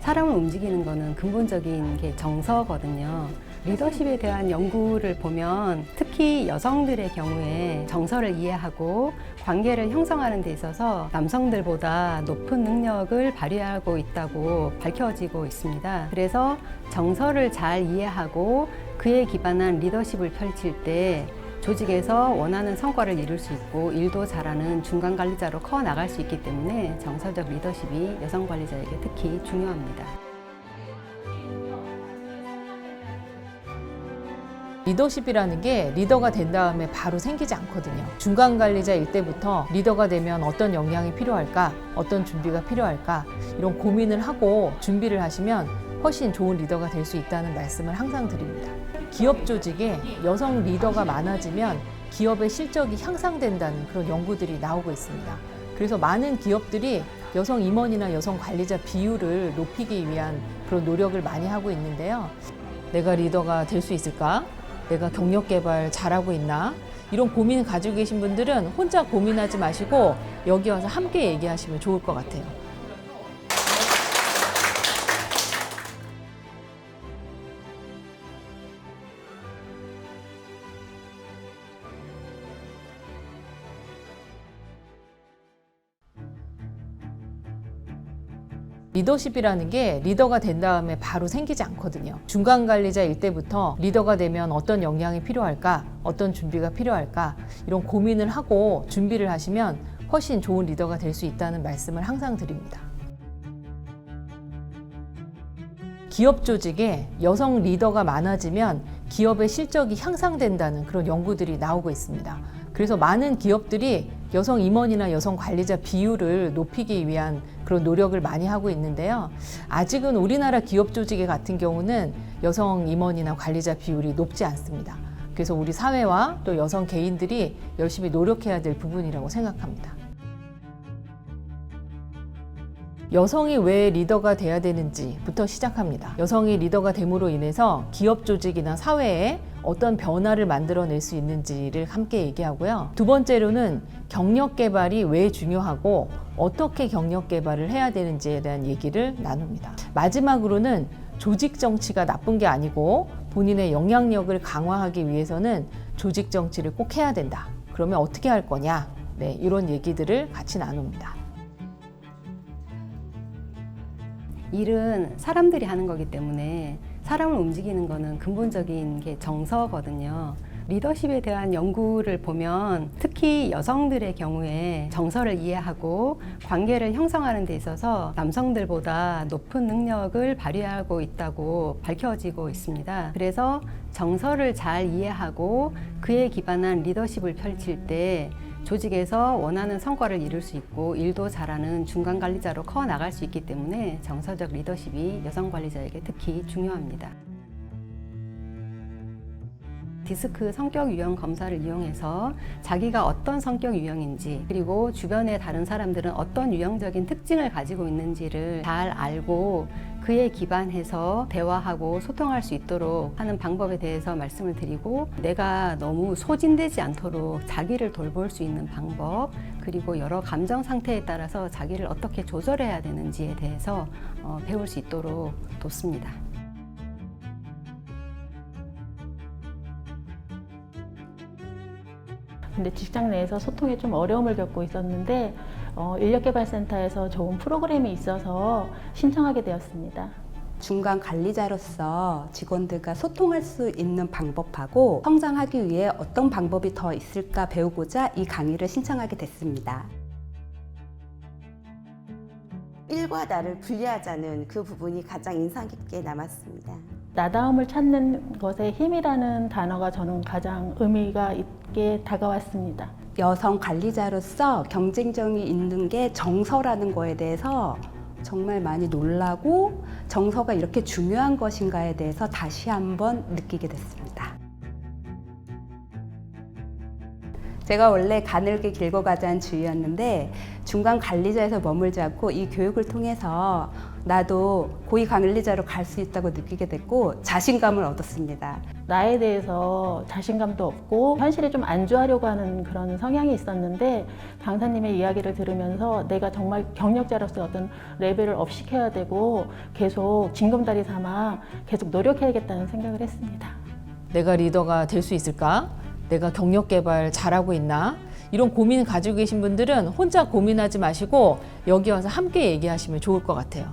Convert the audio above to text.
사람을 움직이는 거는 근본적인 게 정서거든요. 리더십에 대한 연구를 보면 특히 여성들의 경우에 정서를 이해하고 관계를 형성하는 데 있어서 남성들보다 높은 능력을 발휘하고 있다고 밝혀지고 있습니다. 그래서 정서를 잘 이해하고 그에 기반한 리더십을 펼칠 때 조직에서 원하는 성과를 이룰 수 있고 일도 잘하는 중간 관리자로 커 나갈 수 있기 때문에 정서적 리더십이 여성 관리자에게 특히 중요합니다. 리더십이라는 게 리더가 된 다음에 바로 생기지 않거든요. 중간 관리자일 때부터 리더가 되면 어떤 역량이 필요할까, 어떤 준비가 필요할까 이런 고민을 하고 준비를 하시면 훨씬 좋은 리더가 될 수 있다는 말씀을 항상 드립니다. 기업 조직에 여성 리더가 많아지면 기업의 실적이 향상된다는 그런 연구들이 나오고 있습니다. 그래서 많은 기업들이 여성 임원이나 여성 관리자 비율을 높이기 위한 그런 노력을 많이 하고 있는데요. 내가 리더가 될 수 있을까? 내가 경력 개발 잘하고 있나? 이런 고민을 가지고 계신 분들은 혼자 고민하지 마시고 여기 와서 함께 얘기하시면 좋을 것 같아요. 리더십이라는 게 리더가 된 다음에 바로 생기지 않거든요. 중간 관리자일 때부터 리더가 되면 어떤 역량이 필요할까, 어떤 준비가 필요할까 이런 고민을 하고 준비를 하시면 훨씬 좋은 리더가 될 수 있다는 말씀을 항상 드립니다. 기업 조직에 여성 리더가 많아지면 기업의 실적이 향상된다는 그런 연구들이 나오고 있습니다. 그래서 많은 기업들이 여성 임원이나 여성 관리자 비율을 높이기 위한 그런 노력을 많이 하고 있는데요. 아직은 우리나라 기업 조직의 같은 경우는 여성 임원이나 관리자 비율이 높지 않습니다. 그래서 우리 사회와 또 여성 개인들이 열심히 노력해야 될 부분이라고 생각합니다. 여성이 왜 리더가 돼야 되는지부터 시작합니다. 여성이 리더가 됨으로 인해서 기업 조직이나 사회에 어떤 변화를 만들어낼 수 있는지를 함께 얘기하고요. 두 번째로는 경력 개발이 왜 중요하고 어떻게 경력 개발을 해야 되는지에 대한 얘기를 나눕니다. 마지막으로는 조직 정치가 나쁜 게 아니고 본인의 영향력을 강화하기 위해서는 조직 정치를 꼭 해야 된다. 그러면 어떻게 할 거냐? 네, 이런 얘기들을 같이 나눕니다. 일은 사람들이 하는 거기 때문에 사람을 움직이는 거는 근본적인 게 정서거든요. 리더십에 대한 연구를 보면 특히 여성들의 경우에 정서를 이해하고 관계를 형성하는 데 있어서 남성들보다 높은 능력을 발휘하고 있다고 밝혀지고 있습니다. 그래서 정서를 잘 이해하고 그에 기반한 리더십을 펼칠 때 조직에서 원하는 성과를 이룰 수 있고 일도 잘하는 중간 관리자로 커 나갈 수 있기 때문에 정서적 리더십이 여성 관리자에게 특히 중요합니다. 디스크 성격 유형 검사를 이용해서 자기가 어떤 성격 유형인지 그리고 주변의 다른 사람들은 어떤 유형적인 특징을 가지고 있는지를 잘 알고 그에 기반해서 대화하고 소통할 수 있도록 하는 방법에 대해서 말씀을 드리고 내가 너무 소진되지 않도록 자기를 돌볼 수 있는 방법 그리고 여러 감정 상태에 따라서 자기를 어떻게 조절해야 되는지에 대해서 배울 수 있도록 돕습니다. 근데 직장 내에서 소통에 좀 어려움을 겪고 있었는데 인력개발센터에서 좋은 프로그램이 있어서 신청하게 되었습니다. 중간 관리자로서 직원들과 소통할 수 있는 방법하고 성장하기 위해 어떤 방법이 더 있을까 배우고자 이 강의를 신청하게 됐습니다. 일과 나를 분리하자는 그 부분이 가장 인상 깊게 남았습니다. 나다움을 찾는 것에 힘이라는 단어가 저는 가장 의미가 있게 다가왔습니다. 여성 관리자로서 경쟁력이 있는 게 정서라는 거에 대해서 정말 많이 놀라고 정서가 이렇게 중요한 것인가에 대해서 다시 한번 느끼게 됐습니다. 제가 원래 가늘게 길고 가자는 주의였는데 중간 관리자에서 머물지 않고 이 교육을 통해서 나도 고위 관리자로 갈 수 있다고 느끼게 됐고 자신감을 얻었습니다. 나에 대해서 자신감도 없고 현실에 좀 안주하려고 하는 그런 성향이 있었는데 강사님의 이야기를 들으면서 내가 정말 경력자로서 어떤 레벨을 업 시켜야 되고 계속 징검다리 삼아 계속 노력해야겠다는 생각을 했습니다. 내가 리더가 될 수 있을까? 내가 경력 개발 잘하고 있나? 이런 고민을 가지고 계신 분들은 혼자 고민하지 마시고 여기 와서 함께 얘기하시면 좋을 것 같아요.